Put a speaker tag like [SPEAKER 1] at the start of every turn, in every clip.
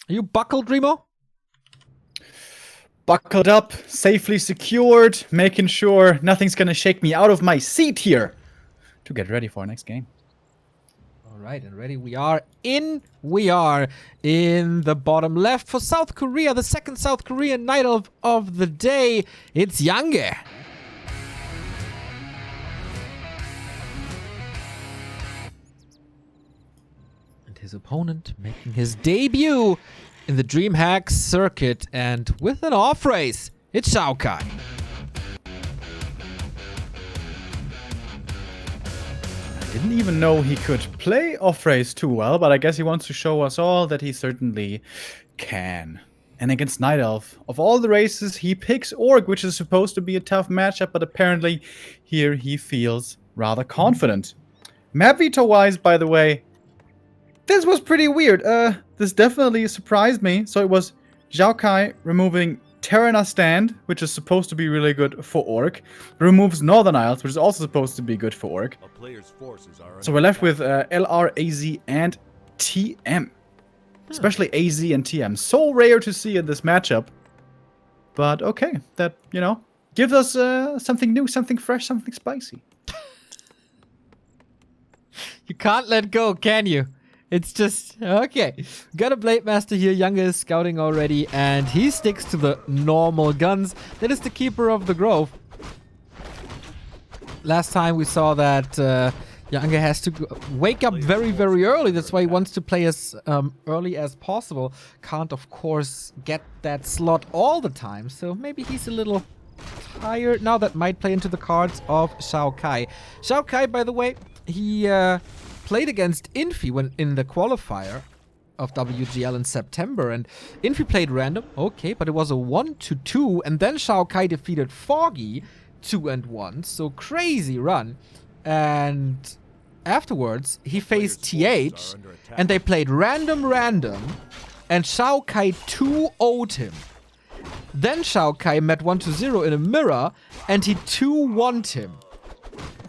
[SPEAKER 1] Are you buckled, Remo?
[SPEAKER 2] Buckled up, safely secured, making sure nothing's gonna shake me out of my seat here to get ready for our next game.
[SPEAKER 1] All right, and ready we are in the bottom left for South Korea, the second South Korean night of the day. It's Yange. And his opponent making his debut in the DreamHack circuit, and with an off race, it's XiaoKai.
[SPEAKER 2] Didn't even know he could play off-race too well, but I guess he wants to show us all that he certainly can. And against Night Elf, of all the races, he picks Orc, which is supposed to be a tough matchup, but apparently here he feels rather confident. Map veto-wise, by the way, this was pretty weird. This definitely surprised me. So it was XiaoKai removing Terrana Stand, which is supposed to be really good for Orc. Removes Northern Isles, which is also supposed to be good for Orc. So we're left with LR, AZ, and TM. Especially AZ and TM. So rare to see in this matchup. But okay, that, you know, gives us something new, something fresh, something spicy.
[SPEAKER 1] You can't let go, can you? It's just, okay. Got a Blade Master here. Yange is scouting already, and he sticks to the normal guns. That is the Keeper of the Grove. Last time we saw that Yange has to wake up very, very early. That's why he wants to play as early as possible. Can't, of course, get that slot all the time, so maybe he's a little tired. Now that might play into the cards of XiaoKai. XiaoKai, by the way, he played against Infi when in the qualifier of WGL in September, and Infi played random, okay, but it was a 1-2, and then XiaoKai defeated Foggy 2-1, so crazy run. And afterwards he faced TH, and they played random, and XiaoKai 2-0'd him. Then XiaoKai met 1-0 in a mirror, and he 2-1'd him.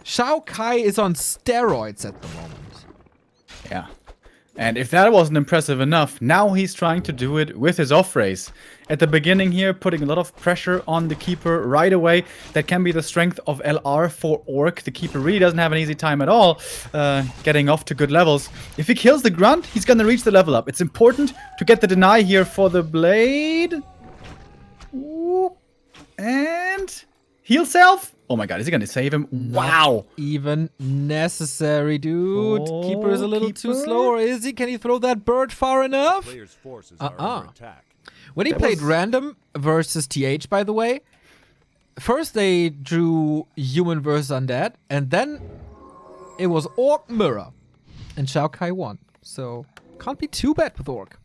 [SPEAKER 1] XiaoKai is on steroids at the moment.
[SPEAKER 2] Yeah. And if that wasn't impressive enough, now he's trying to do it with his off race. At the beginning here, putting a lot of pressure on the Keeper right away. That can be the strength of LR for Orc. The Keeper really doesn't have an easy time at all getting off to good levels. If he kills the Grunt, he's gonna reach the level up. It's important to get the deny here for the Blade. Ooh. And heal self. Oh my god, is he gonna save him? Wow!
[SPEAKER 1] Not even necessary, dude.
[SPEAKER 2] Oh,
[SPEAKER 1] Keeper is a little too slow, or is he? Can he throw that bird far enough? When he played random versus TH, by the way, first they drew human versus undead, and then it was Orc mirror, and XiaoKai won. So can't be too bad with Orc.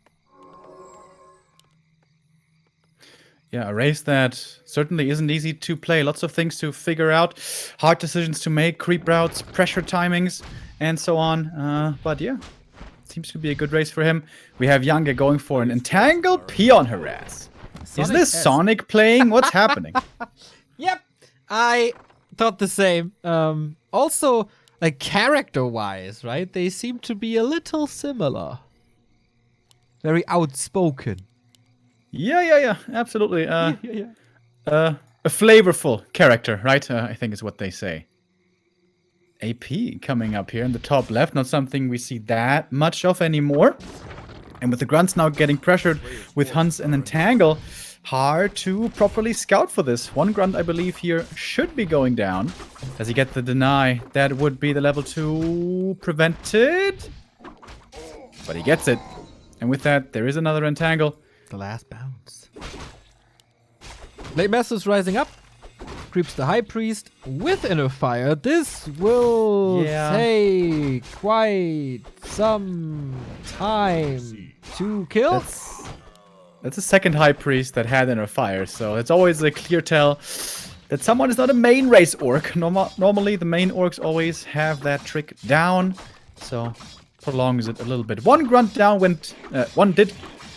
[SPEAKER 2] Yeah, a race that certainly isn't easy to play. Lots of things to figure out, hard decisions to make, creep routes, pressure timings, and so on. But yeah, seems to be a good race for him. We have Yange going for an entangled peon harass. Is this Sonic playing? What's happening?
[SPEAKER 1] Yep, I thought the same. Also, like character-wise, right? They seem to be a little similar. Very outspoken.
[SPEAKER 2] Yeah, absolutely. A flavorful character, right? I think is what they say. AP coming up here in the top left, not something we see that much of anymore. And with the Grunts now getting pressured with Hunts and Entangle, hard to properly scout for this. One Grunt, I believe, here should be going down. Does he get the deny? That would be the level 2 prevented. But he gets it. And with that, there is another Entangle.
[SPEAKER 1] The last bounce. Blade Master's rising up. Creeps the High Priest with Inner Fire. This will take quite some time to kill.
[SPEAKER 2] That's a second High Priest that had Inner Fire, so it's always a clear tell that someone is not a main race Orc. Normally, the main Orcs always have that trick down, so prolongs it a little bit. One Grunt down went... one did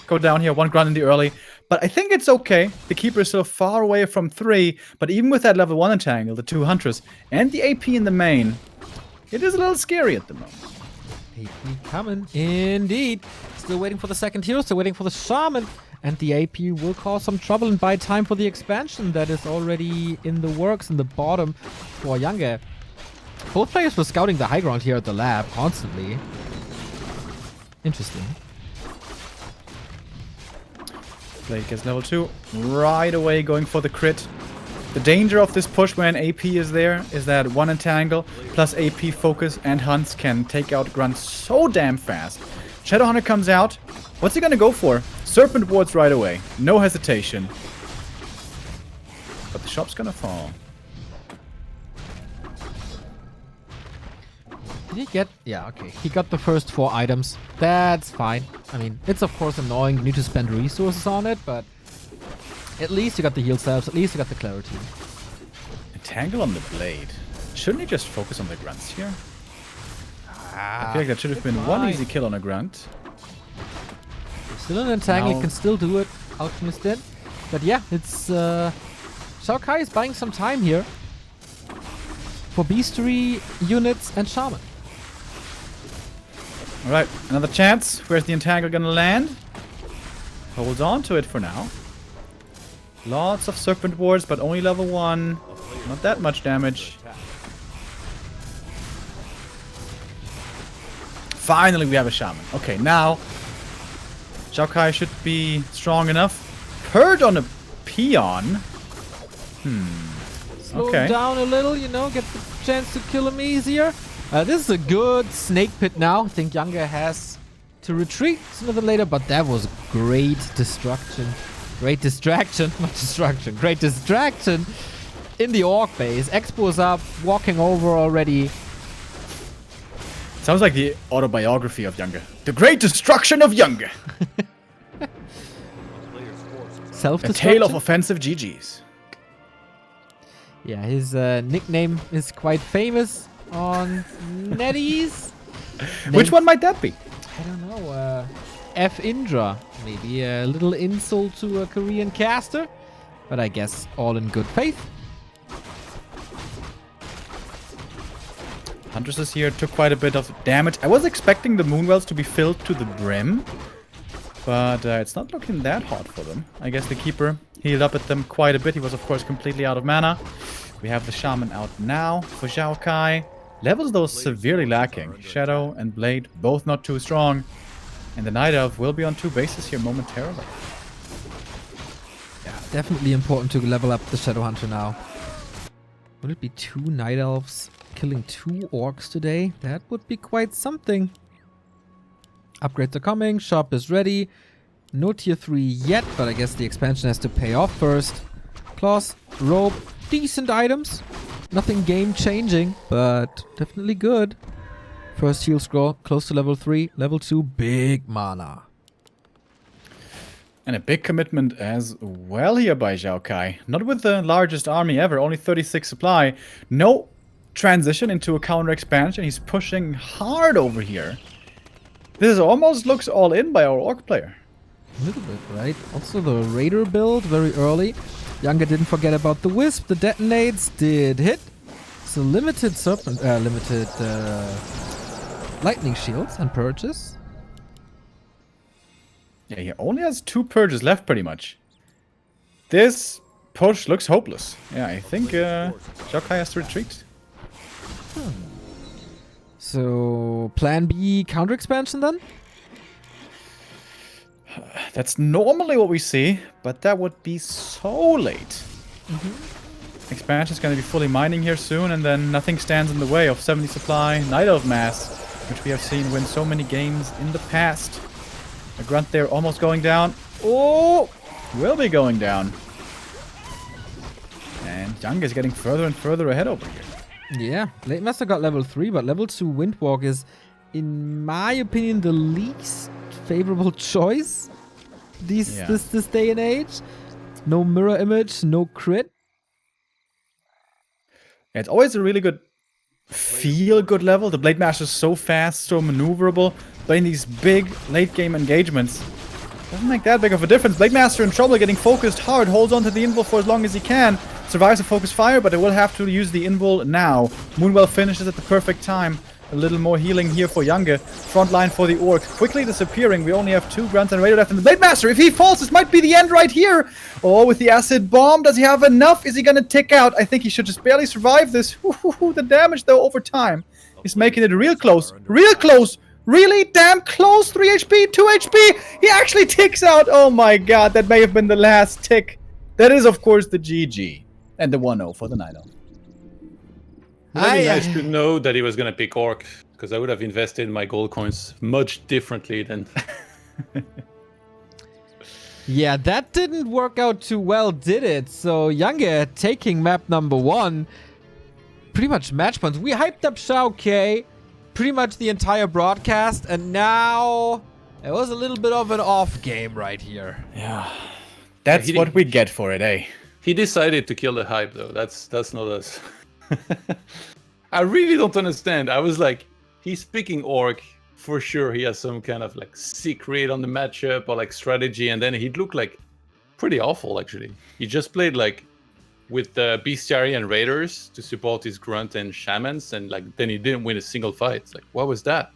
[SPEAKER 2] go down here, one Grunt in the early. But I think it's okay. The Keeper is so far away from 3. But even with that level 1 entangle, the 2 Hunters, and the AP in the main, it is a little scary at the moment.
[SPEAKER 1] AP coming. Indeed. Still waiting for the second hero, still waiting for the Shaman. And the AP will cause some trouble and buy time for the expansion that is already in the works in the bottom for Yange. Both players were scouting the high ground here at the lab constantly. Interesting.
[SPEAKER 2] Blade gets level 2. Right away going for the crit. The danger of this push when AP is there is that one entangle plus AP focus and hunts can take out Grunt so damn fast. Shadowhunter comes out. What's he gonna go for? Serpent wards right away. No hesitation. But the shop's gonna fall.
[SPEAKER 1] Did he get... Yeah, okay. He got the first 4 items. That's fine. I mean, it's of course annoying. You need to spend resources on it, but... At least you got the heal cells. At least you got the clarity.
[SPEAKER 2] Entangle on the blade. Shouldn't he just focus on the grunts here? I feel like that should have been one easy kill on a grunt.
[SPEAKER 1] Still an entangle. He can still do it. Alchemist did. But yeah, it's... XiaoKai is buying some time here. For Beastery, units, and Shaman.
[SPEAKER 2] Alright, another chance. Where's the entangle gonna land? Holds on to it for now. Lots of Serpent Wards, but only level 1. Not that much damage. Finally, we have a Shaman. Okay, now XiaoKai should be strong enough. Purge on a Peon.
[SPEAKER 1] Slow him down a little, you know, get the chance to kill him easier. This is a good snake pit now. I think Yange has to retreat sooner than later, but that was great destruction. Great distraction, not destruction, great distraction in the Orc base. Expo is up, walking over already.
[SPEAKER 2] Sounds like the autobiography of Yange. The Great Destruction of Yange.
[SPEAKER 1] Self-destruction.
[SPEAKER 2] A tale of offensive GGs.
[SPEAKER 1] Yeah, his nickname is quite famous on NetEase.
[SPEAKER 2] Which one might that be?
[SPEAKER 1] I don't know. F. Indra. Maybe a little insult to a Korean caster. But I guess all in good faith.
[SPEAKER 2] Huntresses here took quite a bit of damage. I was expecting the Moonwells to be filled to the brim. But it's not looking that hot for them. I guess the Keeper healed up at them quite a bit. He was, of course, completely out of mana. We have the Shaman out now for XiaoKai. Levels, though, severely lacking. Shadow and Blade, both not too strong. And the Night Elf will be on 2 bases here momentarily.
[SPEAKER 1] Yeah, definitely important to level up the Shadowhunter now. Would it be 2 Night Elves killing 2 Orcs today? That would be quite something. Upgrades are coming, shop is ready. No tier 3 yet, but I guess the expansion has to pay off first. Claws, robe, decent items. Nothing game changing, but definitely good. First heal scroll, close to level 3. Level 2, big mana.
[SPEAKER 2] And a big commitment as well here by XiaoKai. Not with the largest army ever, only 36 supply. No transition into a counter expansion. He's pushing hard over here. This almost looks all in by our Orc player.
[SPEAKER 1] A little bit, right? Also the Raider build very early. Yange didn't forget about the Wisp. The detonates did hit. So limited lightning shields and purges.
[SPEAKER 2] Yeah, he only has 2 purges left pretty much. This push looks hopeless. Yeah, I think XiaoKai has to retreat.
[SPEAKER 1] So plan B counter expansion then?
[SPEAKER 2] That's normally what we see, but that would be so late. Expansion is going to be fully mining here soon, and then nothing stands in the way of 70 supply Night Elf Mass, which we have seen win so many games in the past. A grunt there almost going down. Oh! Will be going down. And Yange is getting further and further ahead over here.
[SPEAKER 1] Yeah, Blade Master got level 3, but level 2 Windwalk is, in my opinion, the least favorable choice this day and age. No mirror image, no crit.
[SPEAKER 2] Yeah, it's always a really good feel-good level. The Blade Master is so fast, so maneuverable. Playing these big late-game engagements doesn't make that big of a difference. Blade Master in trouble, getting focused hard, holds onto the invul for as long as he can. Survives a focus fire, but they will have to use the invul now. Moonwell finishes at the perfect time. A little more healing here for Yange. Front line for the Orc. Quickly disappearing. We only have 2 Grunts and Raider left in the Blade Master. If he falls, this might be the end right here. Oh, with the Acid Bomb. Does he have enough? Is he going to tick out? I think he should just barely survive this. The damage, though, over time. He's making it real close. Real close. Really damn close. 3 HP, 2 HP. He actually ticks out. Oh my god, that may have been the last tick. That is, of course, the GG. And the 1-0 for the Night Elf.
[SPEAKER 3] Really nice to know that he was going to pick Orc, because I would have invested my gold coins much differently than...
[SPEAKER 1] Yeah, that didn't work out too well, did it? So Yange taking map number 1. Pretty much match points. We hyped up XiaoKai pretty much the entire broadcast, and now it was a little bit of an off game right here.
[SPEAKER 2] Yeah, that's what we get for it, eh?
[SPEAKER 3] He decided to kill the hype, though. That's not us. I really don't understand. I was like, he's picking Orc. For sure, he has some kind of like secret on the matchup or like strategy. And then he looked like pretty awful, actually. He just played like with the Bestiary and Raiders to support his Grunt and Shamans. And like then he didn't win a single fight. Like, what was that?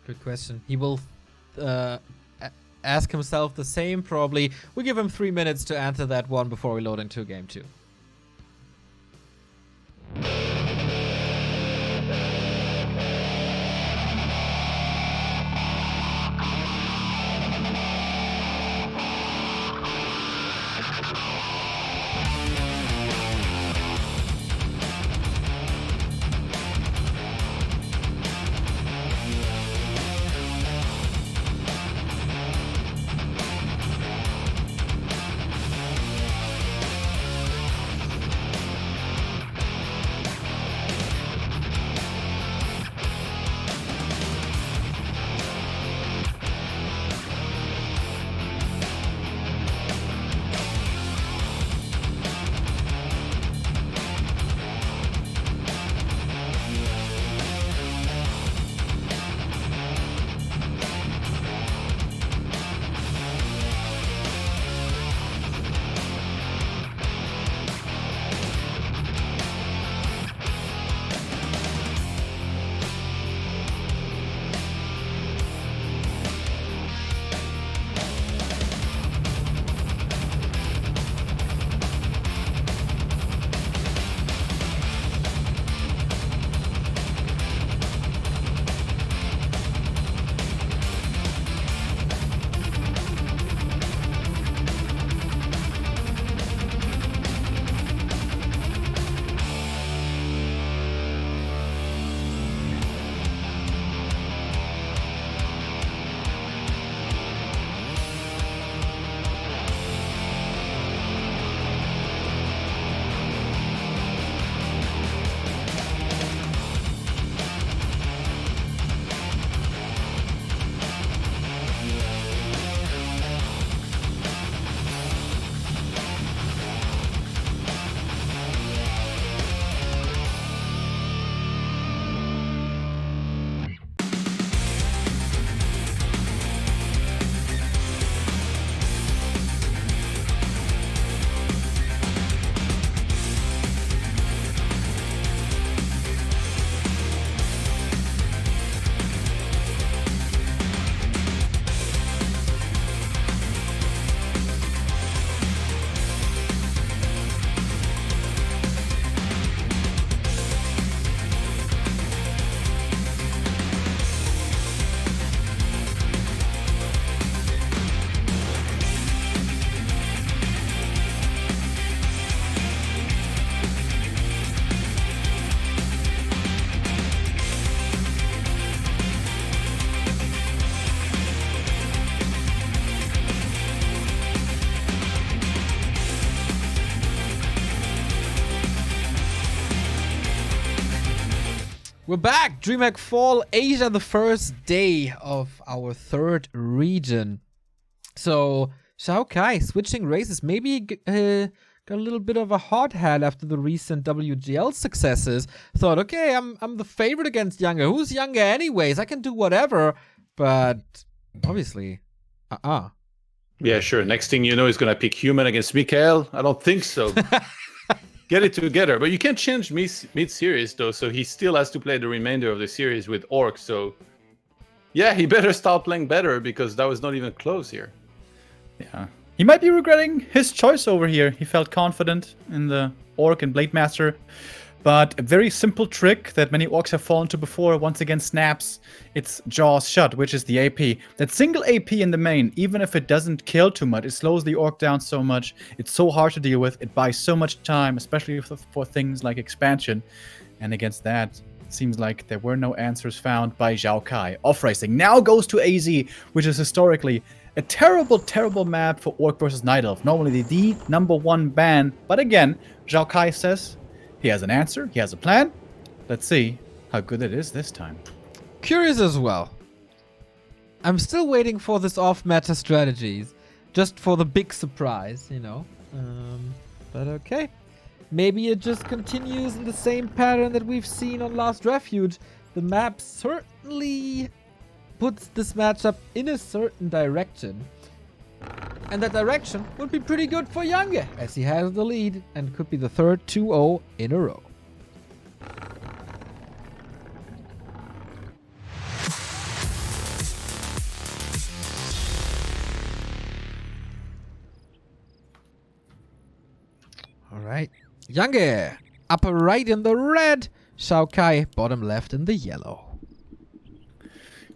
[SPEAKER 1] Good question. He will ask himself the same, probably. We give him 3 minutes to answer that one before we load into game 2. We're back! DreamHack Fall Asia, the first day of our 3rd region. So, XiaoKai switching races. Maybe got a little bit of a hot head after the recent WGL successes. Thought, okay, I'm the favorite against Yange. Who's Yange anyways? I can do whatever. But, obviously, Yeah,
[SPEAKER 3] sure. Next thing you know, he's going to pick Human against Mikael. I don't think so. get it together. But you can't change mid-series, though, so he still has to play the remainder of the series with Orc. So, yeah, he better start playing better, because that was not even close here.
[SPEAKER 2] Yeah. He might be regretting his choice over here. He felt confident in the Orc and Blade Master. But a very simple trick that many Orcs have fallen to before once again snaps. It's Jaws Shut, which is the AP. That single AP in the main, even if it doesn't kill too much, it slows the Orc down so much. It's so hard to deal with. It buys so much time, especially for things like expansion. And against that, it seems like there were no answers found by XiaoKai. Off racing now goes to AZ, which is historically a terrible, terrible map for Orc versus Night Elf. Normally the #1 ban. But again, XiaoKai says he has an answer, he has a plan. Let's see how good it is this time.
[SPEAKER 1] Curious as well. I'm still waiting for this off-meta strategies. Just for the big surprise, you know. But okay. Maybe it just continues in the same pattern that we've seen on Last Refuge. The map certainly puts this matchup in a certain direction. And that direction would be pretty good for Yange, as he has the lead and could be the third 2-0 in a row. Alright, Yange, upper right in the red, XiaoKai bottom left in the yellow.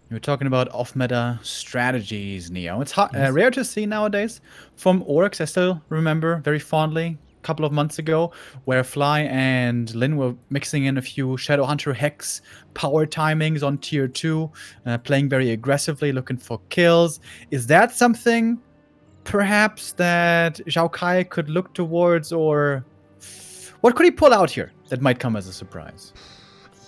[SPEAKER 2] You're talking about off-meta strategies, Neo. It's rare to see nowadays from Orcs. I still remember very fondly a couple of months ago where Fly and Lin were mixing in a few Shadowhunter Hex power timings on tier 2, playing very aggressively, looking for kills. Is that something perhaps that XiaoKai could look towards, or what could he pull out here that might come as a surprise?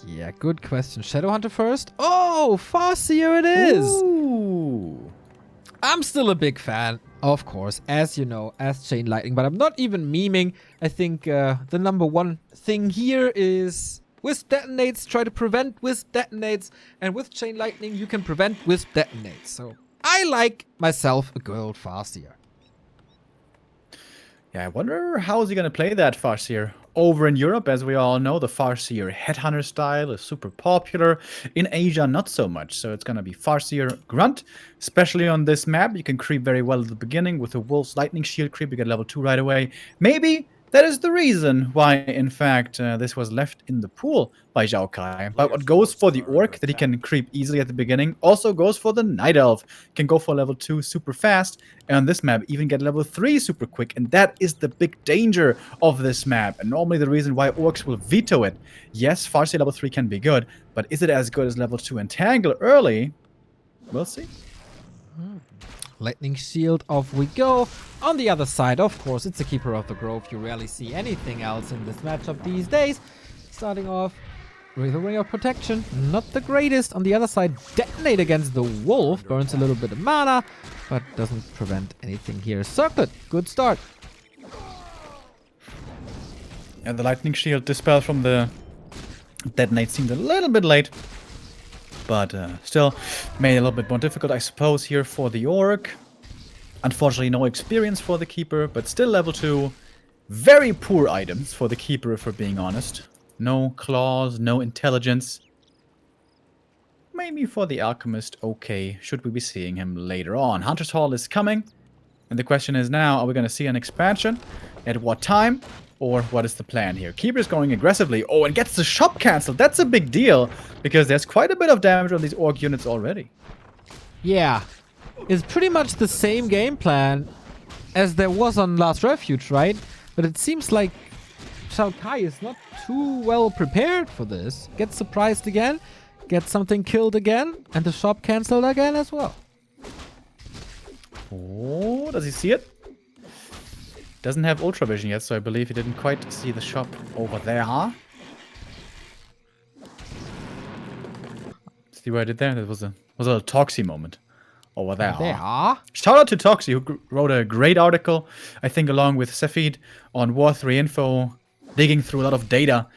[SPEAKER 1] Yeah, good question. Shadowhunter first. Oh, Farseer it is!
[SPEAKER 2] Ooh.
[SPEAKER 1] I'm still a big fan, of course, as you know, as Chain Lightning, but I'm not even memeing. I think the #1 thing here is Wisp detonates, try to prevent Wisp detonates, and with Chain Lightning you can prevent Wisp detonates. So I like myself a good old Farseer.
[SPEAKER 2] Yeah, I wonder how is he going to play that Farseer. Over in Europe, as we all know, the Farseer Headhunter style is super popular. In Asia, not so much. So it's going to be Farseer Grunt. Especially on this map, you can creep very well at the beginning. With the Wolf's Lightning Shield creep, you get level 2 right away. Maybe that is the reason why, in fact, this was left in the pool by XiaoKai. But what goes for the Orc, that he can creep easily at the beginning, also goes for the Night Elf. Can go for level 2 super fast, and on this map even get level 3 super quick. And that is the big danger of this map, and normally the reason why Orcs will veto it. Yes, Farseer level 3 can be good, but is it as good as level 2 Entangle early? We'll see.
[SPEAKER 1] Lightning Shield, off we go. On the other side, of course, it's a Keeper of the Grove. You rarely see anything else in this matchup these days. Starting off with a Ring of Protection, not the greatest. On the other side, Detonate against the Wolf. Burns a little bit of mana, but doesn't prevent anything here. Circlet, good start.
[SPEAKER 2] And the Lightning Shield dispel from the Detonate seemed a little bit late. But still made it a little bit more difficult, I suppose, here for the Orc. Unfortunately, no experience for the Keeper, but still level 2. Very poor items for the Keeper, if we're being honest. No claws, no intelligence. Maybe for the Alchemist, okay. Should we be seeing him later on? Hunter's Hall is coming. And the question is now, are we going to see an expansion? At what time? Or what is the plan here? Keeper's going aggressively. Oh, and gets the shop cancelled. That's a big deal, because there's quite a bit of damage on these Orc units already.
[SPEAKER 1] Yeah, it's pretty much the same game plan as there was on Last Refuge, right? But it seems like XiaoKai is not too well prepared for this. Gets surprised again, gets something killed again, and the shop cancelled again as well.
[SPEAKER 2] Oh, does he see it? Doesn't have Ultra Vision yet, so I believe he didn't quite see the shop over there, huh? See what I did there? That was a little Toxie moment over there. Shout out to Toxie, who wrote a great article, I think, along with Sefid on War 3 Info, digging through a lot of data.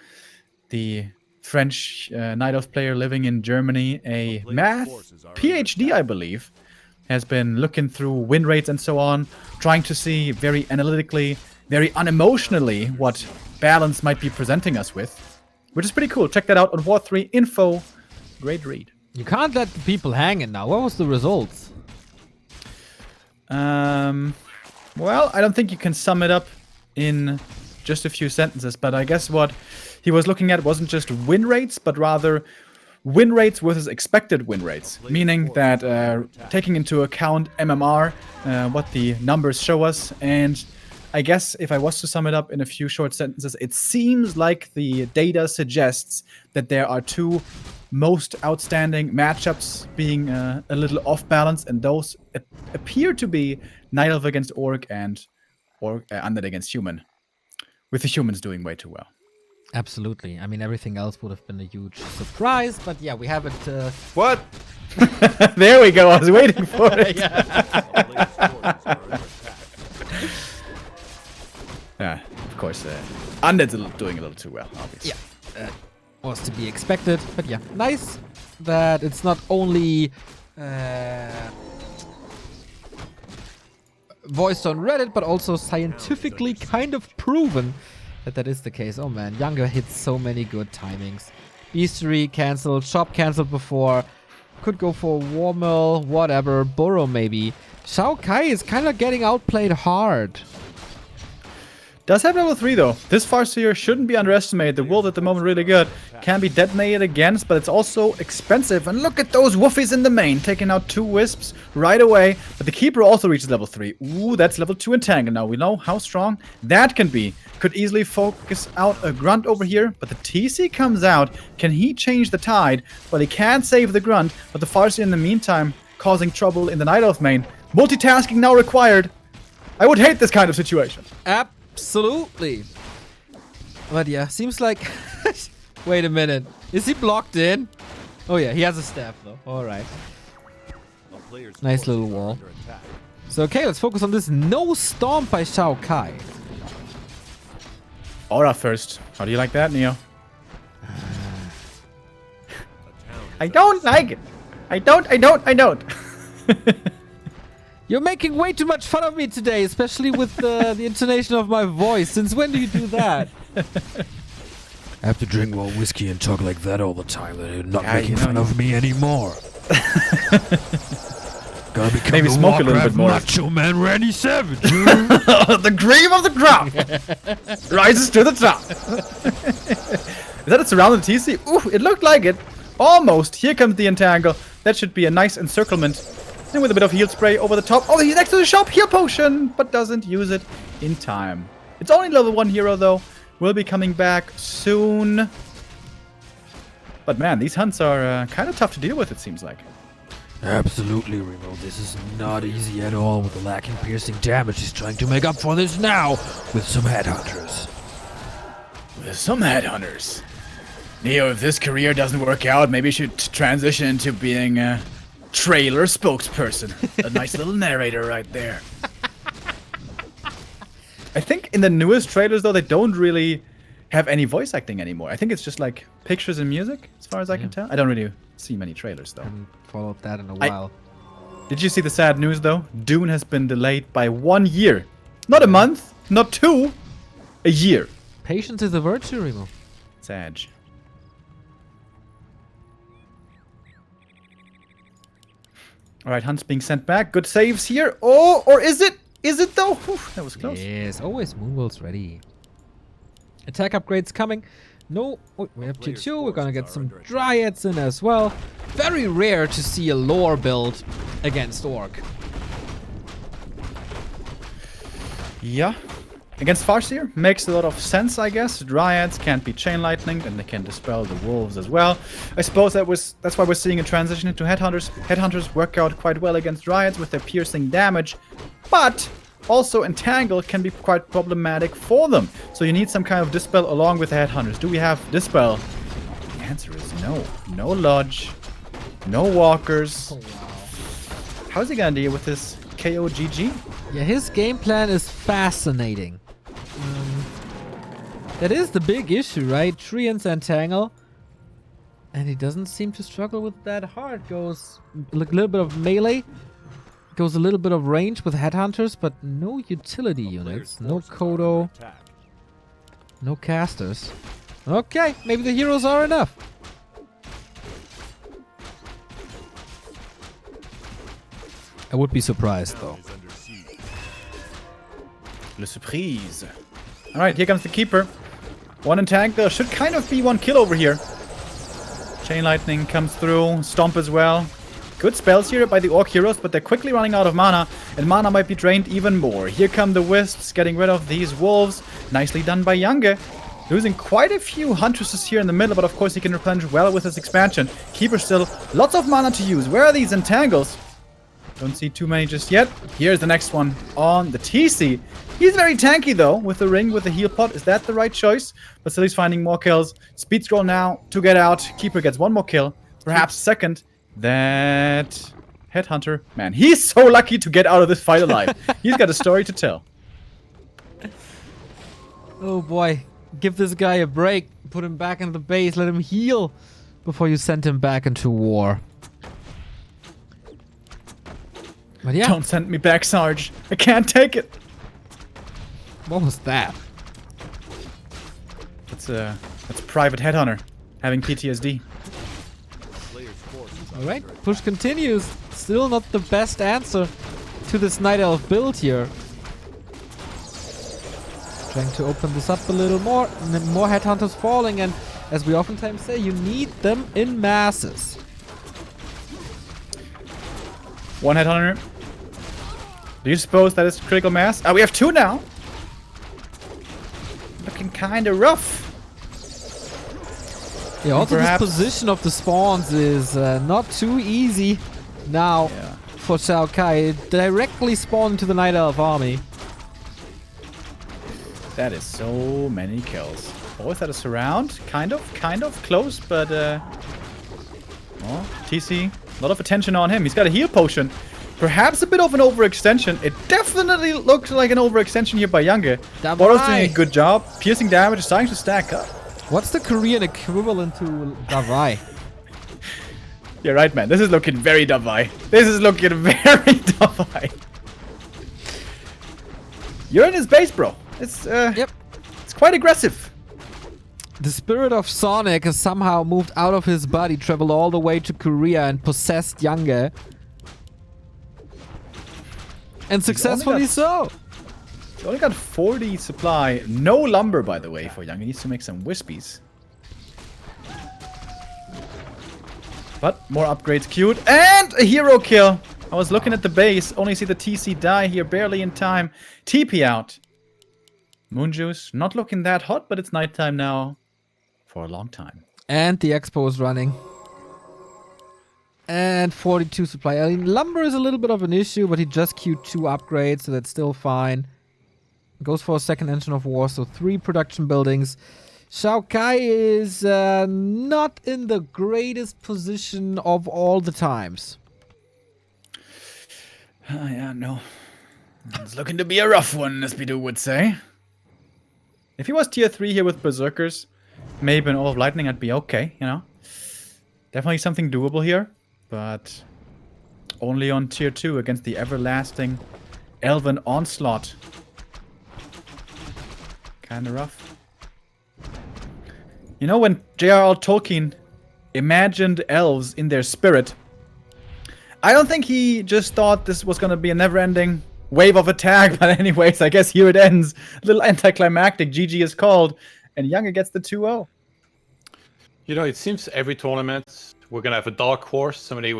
[SPEAKER 2] The French Night Elf player living in Germany, a math PhD, I believe, has been looking through win rates and so on, trying to see very analytically, very unemotionally what balance might be presenting us with, which is pretty cool. Check that out on War3 info. Great read.
[SPEAKER 1] You can't let the people hanging now. What was the results?
[SPEAKER 2] Well, I don't think you can sum it up in just a few sentences, but I guess what he was looking at wasn't just win rates, but rather win rates versus expected win rates, meaning that taking into account MMR, what the numbers show us, and I guess if I was to sum it up in a few short sentences, it seems like the data suggests that there are two most outstanding matchups being a little off balance, and those appear to be Night Elf against Orc and Undead against Human, with the humans doing way too well.
[SPEAKER 1] Absolutely. I mean, everything else would have been a huge surprise, but yeah, we haven't...
[SPEAKER 3] What?
[SPEAKER 2] There we go. I was waiting for it. Yeah, of course. Undead's doing a little too well, obviously.
[SPEAKER 1] Yeah, was to be expected, but yeah, nice that it's not only voiced on Reddit, but also scientifically kind of proven that that is the case. Oh man, Yange hits so many good timings. WC3 cancelled, Shop cancelled before, could go for Warmill, whatever, Burrow maybe. XiaoKai is kind of getting outplayed hard.
[SPEAKER 2] Does have level 3 though. This Farseer shouldn't be underestimated. The Wolf at the moment really good. Can be detonated against, but it's also expensive. And look at those woofies in the main, taking out 2 Wisps right away. But the Keeper also reaches level 3. Ooh, that's level 2 Entangle. Now we know how strong that can be. Could easily focus out a Grunt over here, but the TC comes out. Can he change the tide? Well, he can't save the Grunt, but the Farseer in the meantime causing trouble in the Night Elf main. Multitasking now required. I would hate this kind of situation.
[SPEAKER 1] Absolutely. But yeah, seems like... Wait a minute. Is he blocked in? Oh yeah, he has a staff though. Alright. Nice little wall. So okay, let's focus on this no stomp by XiaoKai.
[SPEAKER 2] Aura first. How do you like that, Neo? I don't like it. I don't.
[SPEAKER 1] You're making way too much fun of me today, especially with the intonation of my voice. Since when do you do that?
[SPEAKER 4] I have to drink more whiskey and talk like that all the time. They're not making fun of me anymore. Gotta become
[SPEAKER 2] Maybe
[SPEAKER 4] the
[SPEAKER 2] smoke a little
[SPEAKER 4] Warcraft
[SPEAKER 2] bit more.
[SPEAKER 4] Macho Man Randy Savage.
[SPEAKER 2] The cream of the crop rises to the top. Is that a surrounded TC? Ooh, it looked like it. Almost. Here comes the Entangle. That should be a nice encirclement. And with a bit of heal spray over the top. Oh, he's next to the shop. Heal potion, but doesn't use it in time. It's only level 1 hero, though. Will be coming back soon. But man, these hunts are kind of tough to deal with, it seems like.
[SPEAKER 4] Absolutely, Remo. This is not easy at all with the lacking piercing damage. He's trying to make up for this now with some headhunters.
[SPEAKER 2] With some headhunters. Neo, if this career doesn't work out, maybe you should transition into being a trailer spokesperson. A nice little narrator right there. I think in the newest trailers, though, they don't really have any voice acting anymore. I think it's just like pictures and music, as far as I can tell. I don't really see many trailers, though.
[SPEAKER 1] Haven't followed that in a while.
[SPEAKER 2] Did you see the sad news, though? Dune has been delayed by 1 year. Not a month, not 2, a year.
[SPEAKER 1] Patience is a virtue, Remo.
[SPEAKER 2] Sad. Alright, Hunt's being sent back. Good saves here. Oh, or is it? Is it though? Whew, that was close.
[SPEAKER 1] Yes, always Moonwolves ready. Attack upgrades coming. No, oh, we have tier 2. We're gonna get some Dryads in as well. Very rare to see a lore build against Orc.
[SPEAKER 2] Yeah. Against Farseer, makes a lot of sense, I guess. Dryads can't be chain lightning, and they can dispel the wolves as well. I suppose that's why we're seeing a transition into Headhunters. Headhunters work out quite well against Dryads with their piercing damage, but also Entangle can be quite problematic for them. So you need some kind of Dispel along with the Headhunters. Do we have Dispel? The answer is no. No Lodge, no Walkers.
[SPEAKER 1] Oh, wow.
[SPEAKER 2] How's he gonna deal with this KOGG?
[SPEAKER 1] Yeah, his game plan is fascinating. That is the big issue, right? Treants Entangle. And he doesn't seem to struggle with that hard. Goes a little bit of melee. Goes a little bit of range with Headhunters, but no utility units. No Kodo. No casters. Okay, maybe the heroes are enough. I would be surprised though.
[SPEAKER 2] Le surprise. Alright, here comes the keeper. One entangle. Should kind of be one kill over here. Chain lightning comes through. Stomp as well. Good spells here by the Orc heroes, but they're quickly running out of mana, and mana might be drained even more. Here come the Wisps, getting rid of these wolves. Nicely done by Yange. Losing quite a few Huntresses here in the middle, but of course he can replenish well with his expansion. Keeper still lots of mana to use. Where are these entangles? Don't see too many just yet. Here's the next one on the TC. He's very tanky though, with the ring, with the heal pot. Is that the right choice? But still he's finding more kills. Speed scroll now to get out. Keeper gets one more kill. Perhaps second. That Headhunter, man, he's so lucky to get out of this fight alive. He's got a story to tell.
[SPEAKER 1] Oh boy, give this guy a break. Put him back into the base, let him heal before you send him back into war. But yeah.
[SPEAKER 2] Don't send me back, Sarge. I can't take it.
[SPEAKER 1] What was that?
[SPEAKER 2] That's Private Headhunter having PTSD.
[SPEAKER 1] Alright, push continues. Still not the best answer to this Night Elf build here. Trying to open this up a little more. And then more Headhunters falling, and as we oftentimes say, you need them in masses.
[SPEAKER 2] One Headhunter. Do you suppose that is critical mass? We have two now. Looking kind of rough.
[SPEAKER 1] Yeah, also this
[SPEAKER 2] perhaps
[SPEAKER 1] position of the spawns is not too easy now for XiaoKai. Directly spawn to the Night Elf army.
[SPEAKER 2] That is so many kills. Oh, is that a surround? Kind of close, but TC, a lot of attention on him. He's got a heal potion. Perhaps a bit of an overextension. It definitely looks like an overextension here by Yange. Boro's doing a good job. Piercing damage is starting to stack up.
[SPEAKER 1] What's the Korean equivalent to Davai?
[SPEAKER 2] You're right, man. This is looking very Davai. This is looking very Davai. You're in his base, bro. It's it's quite aggressive.
[SPEAKER 1] The spirit of Sonic has somehow moved out of his body, traveled all the way to Korea and possessed Yange. And successfully so.
[SPEAKER 2] He's only got 40 supply. No lumber, by the way, for Yange. He needs to make some wispies. But more upgrades queued. And a hero kill. I was looking at the base. Only see the TC die here barely in time. TP out. Moonjuice. Not looking that hot, but it's nighttime now. For a long time.
[SPEAKER 1] And the expo is running. And 42 supply. I mean, lumber is a little bit of an issue, but he just queued 2 upgrades, so that's still fine. Goes for a second engine of war, so 3 production buildings. XiaoKai is not in the greatest position of all the times.
[SPEAKER 2] Yeah, no. It's looking to be a rough one, as Bidu would say. If he was tier 3 here with Berserkers, maybe an All of Lightning, I'd be okay, you know. Definitely something doable here, but only on tier 2 against the everlasting Elven Onslaught. Kinda rough. You know, when J.R.R. Tolkien imagined elves in their spirit, I don't think he just thought this was gonna be a never-ending wave of attack, but anyways, I guess here it ends. A little anticlimactic, GG is called, and Yange gets the 2-0.
[SPEAKER 3] You know, it seems every tournament we're gonna have a dark horse, somebody